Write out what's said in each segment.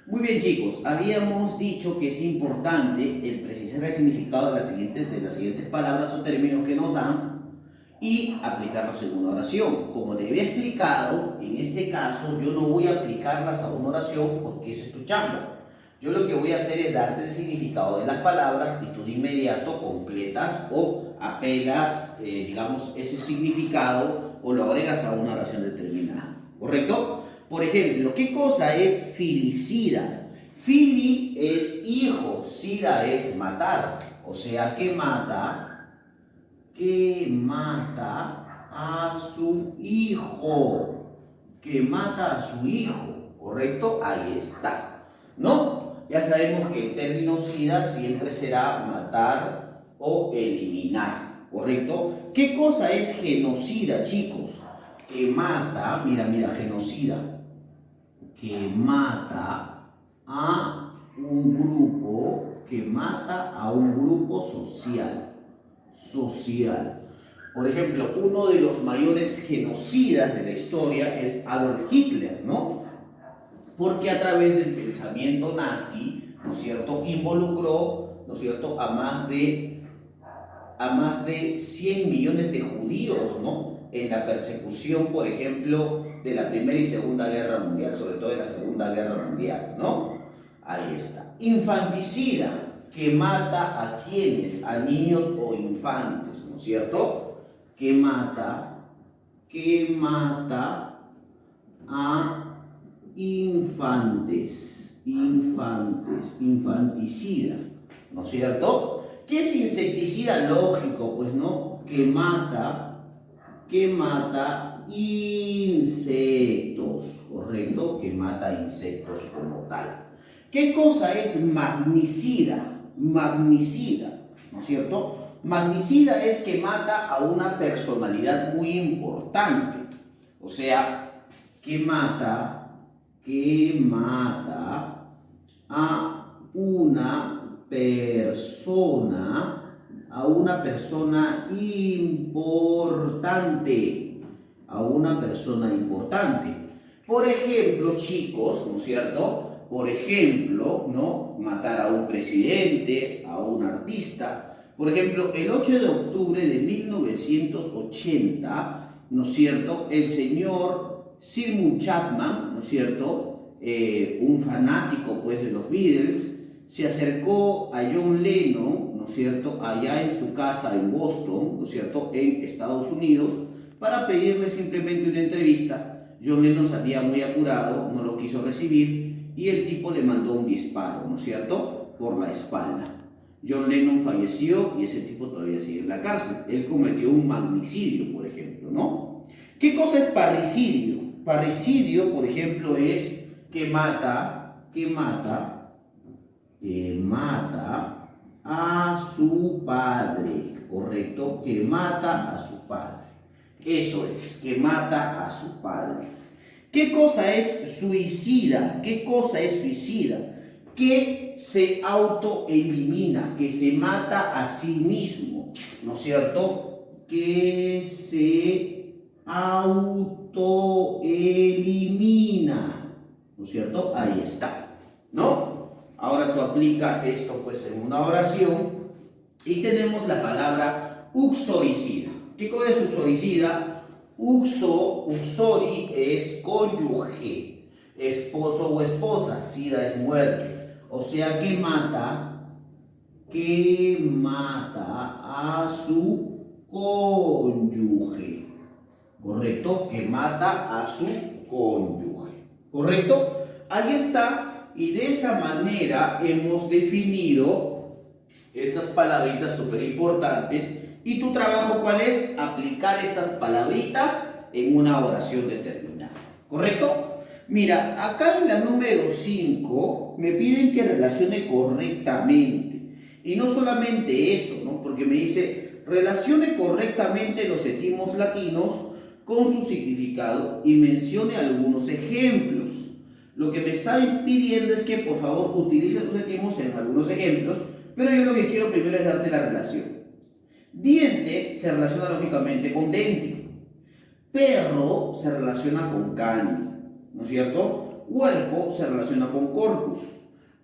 Muy bien, chicos, habíamos dicho que es importante el precisar el significado de las siguientes palabras o términos que nos dan y aplicarlos en una oración. Como te había explicado, en este caso yo no voy a aplicarlas a una oración porque eso es tu chamba. Yo lo que voy a hacer es darte el significado de las palabras y tú de inmediato completas o apelas, digamos, ese significado o lo agregas a una oración determinada. ¿Correcto? Por ejemplo, ¿qué cosa es filicida? Fili es hijo, sida es matar. O sea, que mata a su hijo. Que mata a su hijo. ¿Correcto? Ahí está. ¿No? Ya sabemos que el término sida siempre será matar o eliminar. ¿Correcto? ¿Qué cosa es genocida, chicos? Que mata, mira, genocida, que mata a un grupo, social. Por ejemplo, uno de los mayores genocidas de la historia es Adolf Hitler, ¿no? Porque a través del pensamiento nazi, ¿no es cierto?, involucró, ¿no es cierto?, a más de 100 millones de judíos, ¿no?, en la persecución, por ejemplo, de la Primera y Segunda Guerra Mundial, sobre todo de la Segunda Guerra Mundial, ¿no? Ahí está. Infanticida, que mata a quienes, a niños o infantes, ¿no es cierto? Que mata a infanticida, ¿no es cierto? ¿Qué es insecticida? Lógico, pues, ¿no? Que mata insectos, ¿correcto? Que mata insectos como tal. ¿Qué cosa es magnicida? Magnicida, ¿no es cierto? Magnicida es que mata a una personalidad muy importante. O sea, que mata a una persona importante. Por ejemplo, chicos, ¿no es cierto? Por ejemplo, ¿no?, matar a un presidente, a un artista. Por ejemplo, el 8 de octubre de 1980, ¿no es cierto?, el señor Seymour Chapman, ¿no es cierto?, un fanático, pues, de los Beatles, se acercó a John Lennon, ¿no es cierto?, allá en su casa en Boston, ¿no es cierto?, en Estados Unidos, para pedirle simplemente una entrevista. John Lennon salía muy apurado, no lo quiso recibir y el tipo le mandó un disparo, ¿no es cierto?, por la espalda. John Lennon falleció y ese tipo todavía sigue en la cárcel. Él cometió un magnicidio, por ejemplo, ¿no? ¿Qué cosa es parricidio? Parricidio, por ejemplo, es que mata a su padre, ¿correcto? Que mata a su padre. Eso es, que mata a su padre. ¿Qué cosa es suicida? ¿Qué cosa es suicida? Que se autoelimina, que se mata a sí mismo, ¿no es cierto? Que se autoelimina, ¿no es cierto? Ahí está, ¿no? Ahora tú aplicas esto, pues, en una oración y tenemos la palabra uxoricida. ¿Qué cosa es uxoricida? Uxori es cónyuge, esposo o esposa, sida es muerte. O sea, que mata a su cónyuge, ¿correcto? Que mata a su cónyuge, ¿correcto? Ahí está, y de esa manera hemos definido estas palabritas súper importantes. ¿Y tu trabajo cuál es? Aplicar estas palabritas en una oración determinada, ¿correcto? Mira, acá en la número 5 me piden que relacione correctamente. Y no solamente eso, ¿no? Porque me dice, relacione correctamente los etimos latinos con su significado y mencione algunos ejemplos. Lo que me está pidiendo es que por favor utilice los etimos en algunos ejemplos, pero yo lo que quiero primero es darte la relación. Diente se relaciona lógicamente con dente. Perro se relaciona con cane, ¿no es cierto? cuerpo se relaciona con corpus,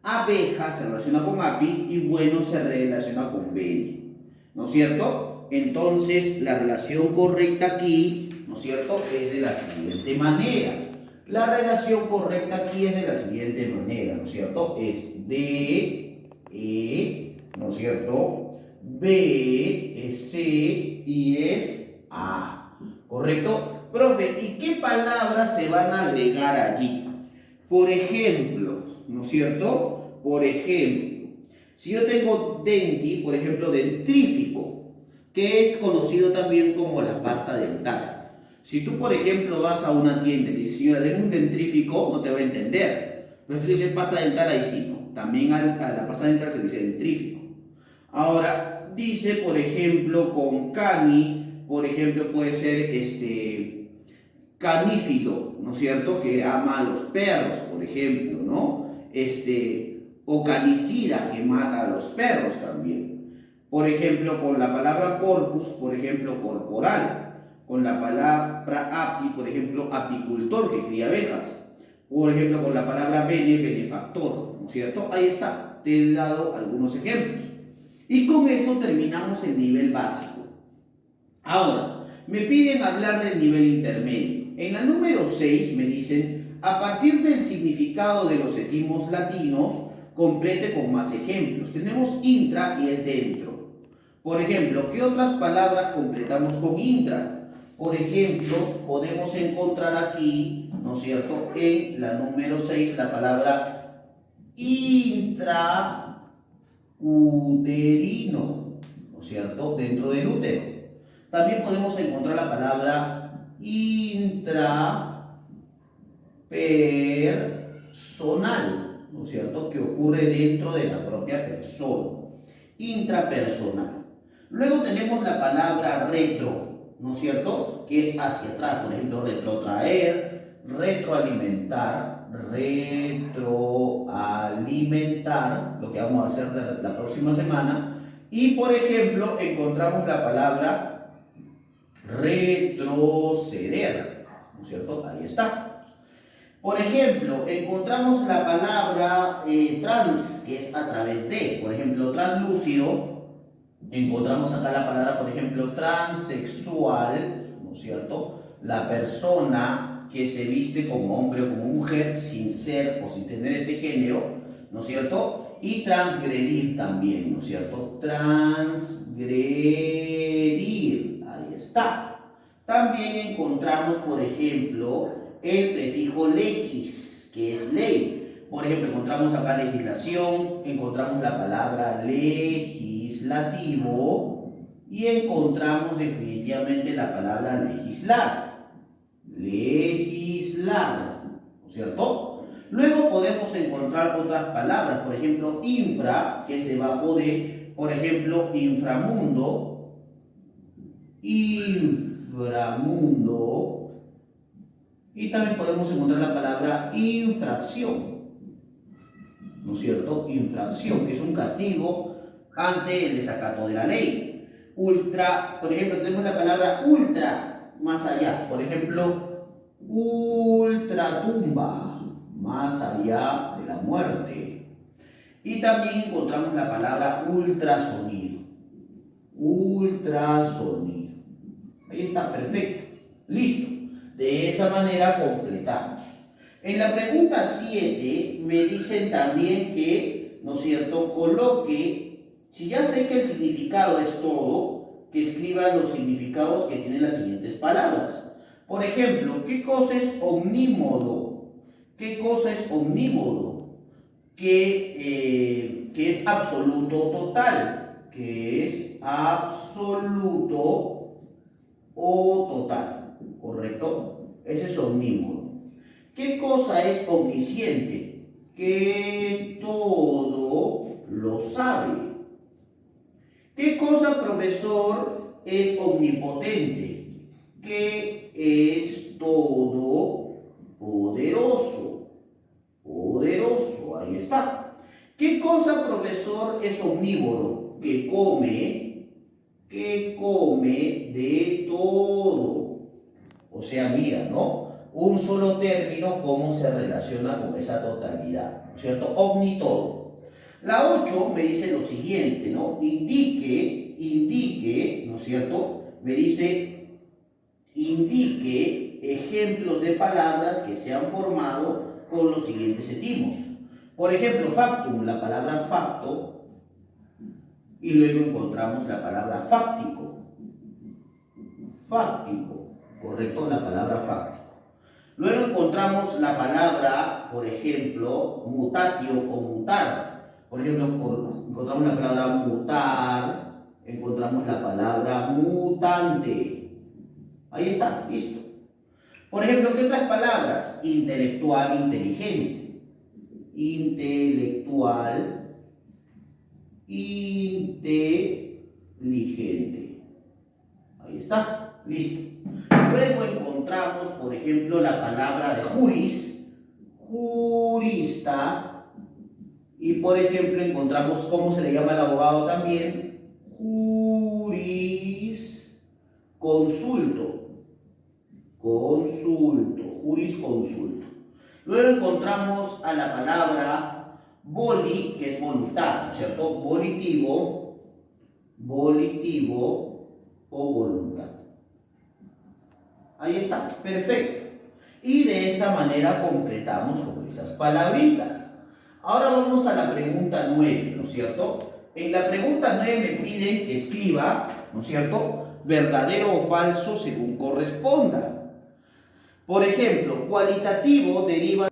abeja se relaciona con api y bueno se relaciona con bene, ¿no es cierto? Entonces la relación correcta aquí, ¿no es cierto?, es de la siguiente manera. La relación correcta aquí es de la siguiente manera, ¿no es cierto? Es D, E, ¿no es cierto? B es C y es A, ¿correcto? Profe, ¿y qué palabras se van a agregar allí? Por ejemplo, ¿no es cierto? Por ejemplo, si yo tengo denti, por ejemplo, dentrífico, que es conocido también como la pasta dental. Si tú, por ejemplo, vas a una tienda y dices, señora, denme un dentrífico, no te va a entender. Pero si dices pasta dental, ahí sí, ¿no? También a la pasta dental se dice dentrífico. Ahora, dice, por ejemplo, con cani, por ejemplo, puede ser canífilo, ¿no es cierto?, que ama a los perros, por ejemplo, ¿no? O canicida, que mata a los perros también. Por ejemplo, con la palabra corpus, por ejemplo, corporal. Con la palabra api, por ejemplo, apicultor, que cría abejas. Por ejemplo, con la palabra bene, benefactor, ¿no es cierto? Ahí está, te he dado algunos ejemplos. Y con eso terminamos el nivel básico. Ahora, me piden hablar del nivel intermedio. En la número 6 me dicen, a partir del significado de los etimos latinos, complete con más ejemplos. Tenemos intra y es dentro. Por ejemplo, ¿qué otras palabras completamos con intra? Por ejemplo, podemos encontrar aquí, ¿no es cierto?, en la número 6 la palabra intrauterino, ¿no es cierto?, dentro del útero. También podemos encontrar la palabra intrapersonal, ¿no es cierto?, que ocurre dentro de la propia persona. Intrapersonal. Luego tenemos la palabra retro, ¿no es cierto?, que es hacia atrás. Por ejemplo, retrotraer, retroalimentar, retroalimentar, lo que vamos a hacer la próxima semana. Y, por ejemplo, encontramos la palabra retroceder, ¿no es cierto? Ahí está. Por ejemplo, encontramos la palabra trans, que es a través de. Por ejemplo, translúcido. Encontramos acá la palabra, por ejemplo, transexual, ¿no es cierto? La persona que se viste como hombre o como mujer sin ser o sin tener este género, ¿no es cierto? Y transgredir también, ¿no es cierto? Transgredir, ahí está. También encontramos, por ejemplo, el prefijo legis, que es ley. Por ejemplo, encontramos acá legislación, encontramos la palabra legislativo y encontramos definitivamente la palabra legislar. Legislar, ¿no es cierto? Luego podemos encontrar otras palabras, por ejemplo, infra, que es debajo de, por ejemplo, inframundo, inframundo, y también podemos encontrar la palabra infracción, ¿no es cierto? Infracción, que es un castigo ante el desacato de la ley. Ultra, por ejemplo, tenemos la palabra ultra, más allá. Por ejemplo, ultratumba, más allá de la muerte. Y también encontramos la palabra ultrasonido. Ultrasonido. Ahí está, perfecto. Listo. De esa manera completamos. En la pregunta 7 me dicen también que, ¿no es cierto?, coloque, si ya sé que el significado es todo, que escriba los significados que tienen las siguientes palabras. Por ejemplo, ¿qué cosa es omnímodo? ¿Qué cosa es omnímodo? Que es absoluto total. Que es absoluto o total. ¿Correcto? Ese es omnímodo. ¿Qué cosa es omnisciente? Que todo lo sabe. ¿Qué cosa, profesor, es omnipotente? Que es todopoderoso. Poderoso, ahí está. ¿Qué cosa, profesor, es omnívoro? Que come de todo. O sea, mira, ¿no? un solo término, cómo se relaciona con esa totalidad, ¿no es cierto? Omnitodo. La 8 me dice lo siguiente, ¿no? Indique, ¿no es cierto? Me dice, indique ejemplos de palabras que se han formado con los siguientes etimos. Por ejemplo, factum, la palabra facto, y luego encontramos la palabra fáctico. Fáctico, correcto, la palabra fáctico. Luego encontramos la palabra, por ejemplo, mutatio o mutar. Por ejemplo, encontramos la palabra mutar, encontramos la palabra mutante. Ahí está, listo. Por ejemplo, ¿qué otras palabras? Intelectual, inteligente. Intelectual, inteligente. Ahí está, listo. Luego encontramos, por ejemplo, la palabra de juris, jurista. Y, por ejemplo, encontramos cómo se le llama al abogado también, jurisconsulto. Jurisconsulto. Luego encontramos a la palabra voli, que es voluntad, ¿no es cierto? Volitivo o voluntad. Ahí está, perfecto. Y de esa manera completamos sobre esas palabritas. Ahora vamos a la pregunta 9, ¿no es cierto? En la pregunta 9 me piden que escriba, ¿no es cierto?, verdadero o falso según corresponda. Por ejemplo, cualitativo deriva...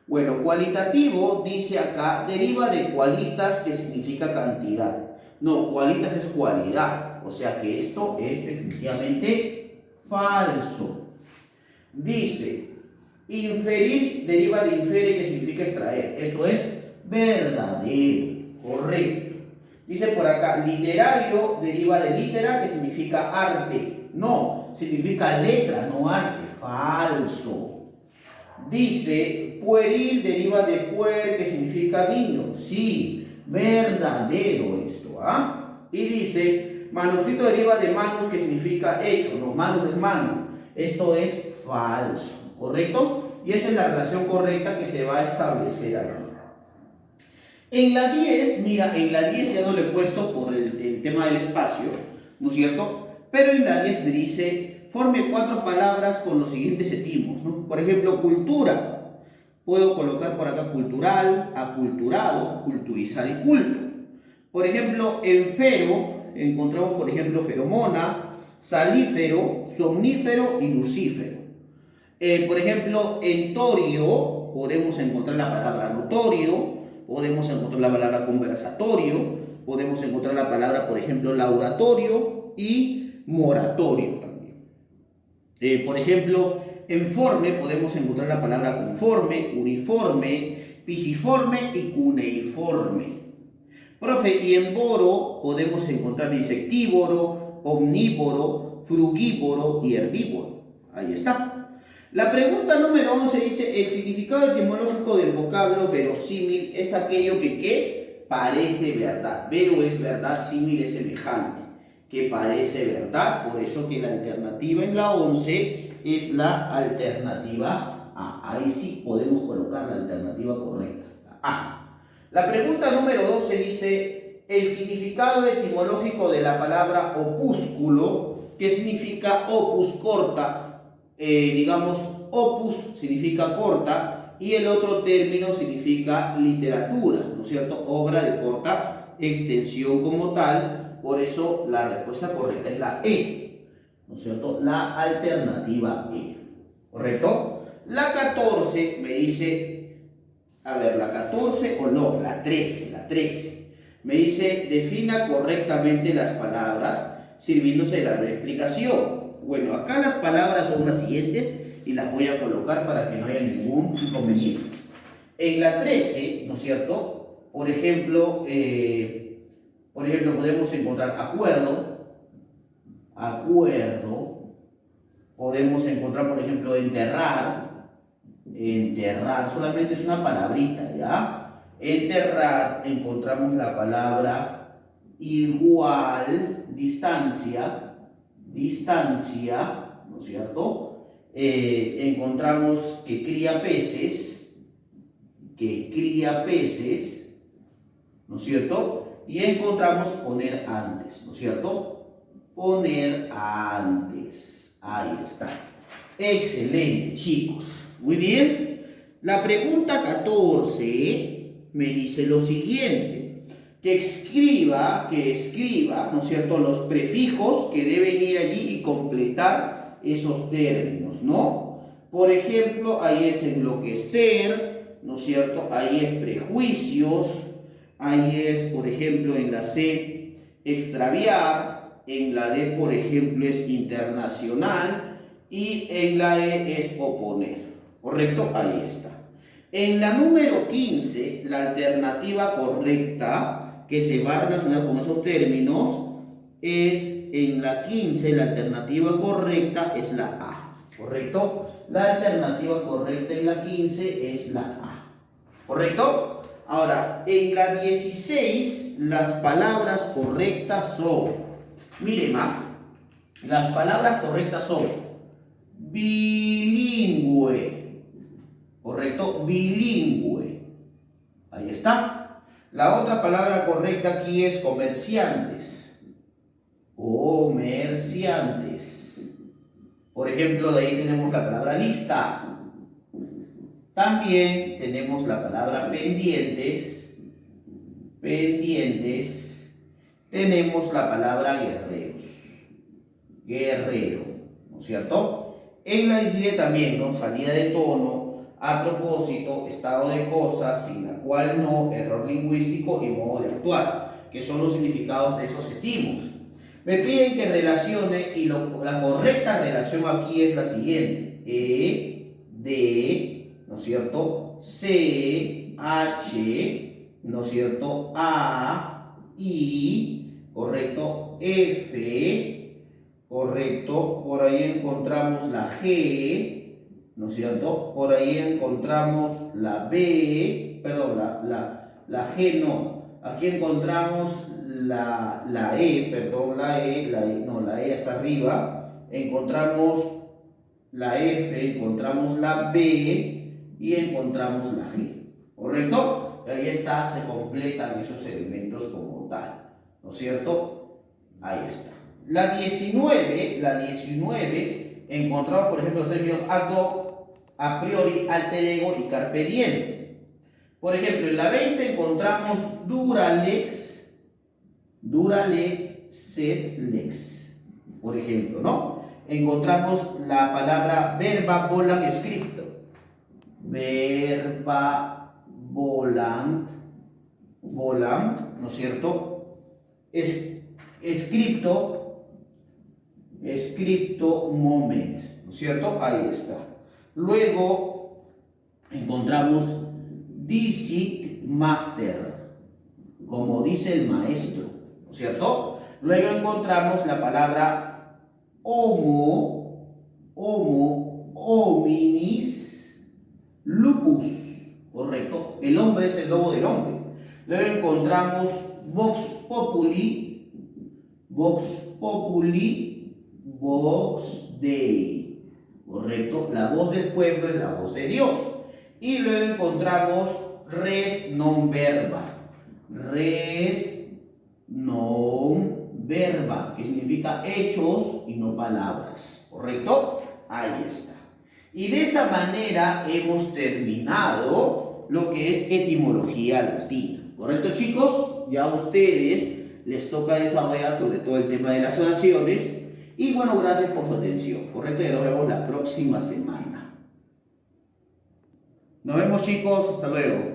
Bueno, cualitativo, dice acá, deriva de qualitas, que significa cantidad. No, qualitas es cualidad. O sea que esto es definitivamente falso. Dice, inferir deriva de infere, que significa extraer. Eso es verdadero, correcto. Dice por acá, literario deriva de litera, que significa arte. No, significa letra, no arte. Falso. Dice, pueril deriva de puer, que significa niño. Sí, verdadero esto, ¿ah? Y dice, manuscrito deriva de manus, que significa hecho. No, manus es mano. Esto es falso, ¿correcto? Y esa es la relación correcta que se va a establecer aquí. En la 10, mira, en la 10 ya no le he puesto por el tema del espacio, ¿no es cierto? Pero en la 10 me dice, forme 4 palabras con los siguientes etimos, ¿no? Por ejemplo, cultura. Puedo colocar por acá cultural, aculturado, culturizar y culto. Por ejemplo, enfero, encontramos por ejemplo feromona, salífero, somnífero y lucífero. Por ejemplo, entorio, podemos encontrar la palabra notorio, podemos encontrar la palabra conversatorio, podemos encontrar la palabra, por ejemplo, laudatorio y moratorio también. Por ejemplo, informe, podemos encontrar la palabra conforme, uniforme, pisiforme y cuneiforme. Profe, y en boro podemos encontrar insectívoro, omnívoro, frugívoro y herbívoro. Ahí está. La pregunta número 11 dice, el significado etimológico del vocablo verosímil es aquello que ¿qué? Parece verdad. Vero es verdad, símil es semejante, que parece verdad. Por eso que la alternativa en la 11 es la alternativa A. Ahí sí podemos colocar la alternativa correcta, la A. La pregunta número 12 dice, el significado etimológico de la palabra opúsculo, que significa opus, corta, digamos, opus significa corta, y el otro término significa literatura, ¿no es cierto? Obra de corta extensión como tal, por eso la respuesta correcta es la E, ¿no es cierto? La alternativa E, ¿correcto? La 14 me dice, a ver, la 14 o no, la 13, me dice, defina correctamente las palabras sirviéndose de la explicación. Bueno, acá las palabras son las siguientes y las voy a colocar para que no haya ningún inconveniente. En la 13, ¿no es cierto? Por ejemplo, podemos encontrar acuerdo, podemos encontrar, por ejemplo, enterrar, solamente es una palabrita, ¿ya? Enterrar, encontramos la palabra igual, distancia, ¿no es cierto? encontramos que cría peces, ¿no es cierto? Y encontramos poner antes, ¿no es cierto? Poner antes. Ahí está. Excelente, chicos. Muy bien. La pregunta 14 me dice lo siguiente. Que escriba, ¿no es cierto?, los prefijos que deben ir allí y completar esos términos, ¿no? Por ejemplo, ahí es enloquecer, ¿no es cierto? Ahí es prejuicios, ahí es, por ejemplo, en la C, extraviar, en la D, por ejemplo, es internacional y en la E es oponer, ¿correcto? Ahí está. En la número 15, la alternativa correcta que se va a relacionar con esos términos es, en la 15, la alternativa correcta es la A, ¿correcto? La alternativa correcta en la 15 es la A, ¿correcto? Ahora, en la 16, las palabras correctas son, miren, las palabras correctas son bilingüe, ¿correcto? Bilingüe, ahí está. La otra palabra correcta aquí es comerciantes. Comerciantes. Por ejemplo, de ahí tenemos la palabra lista. También tenemos la palabra pendientes. Pendientes. Tenemos la palabra guerreros. Guerrero, ¿no es cierto? En la 17 también, ¿no? Salida de tono. A propósito, estado de cosas, sin la cual no, error lingüístico y modo de actuar, que son los significados de esos estímulos. Me piden que relacione y la correcta relación aquí es la siguiente. D, ¿no es cierto? C, H, ¿no es cierto? A, I, ¿correcto? F, ¿correcto? Por ahí encontramos la G, ¿no es cierto? Por ahí encontramos la B, perdón, la G no. Aquí encontramos la E, perdón, la E está arriba. Encontramos la F, encontramos la B y encontramos la G, ¿correcto? Ahí está, se completan esos elementos como tal, ¿no es cierto? Ahí está. La 19, encontramos, por ejemplo, los términos ad hoc, a priori, alter ego y carpe diem. Por ejemplo, en la 20 encontramos duralex, sed lex. Por ejemplo, ¿no? Encontramos la palabra verba volant scripto. Verba volant, ¿no es cierto? Scripto moment, ¿no es cierto? Ahí está. Luego encontramos dicit master, como dice el maestro, ¿no es cierto? Luego encontramos la palabra homo, hominis, lupus, ¿correcto? El hombre es el lobo del hombre. Luego encontramos vox populi, vox dei. ¿Correcto? La voz del pueblo es la voz de Dios. Y luego encontramos res non verba. Res non verba, que significa hechos y no palabras. ¿Correcto? Ahí está. Y de esa manera hemos terminado lo que es etimología latina. ¿Correcto, chicos? Ya a ustedes les toca desarrollar sobre todo el tema de las oraciones. Y bueno, gracias por su atención. Correcto, y nos vemos la próxima semana. Nos vemos, chicos. Hasta luego.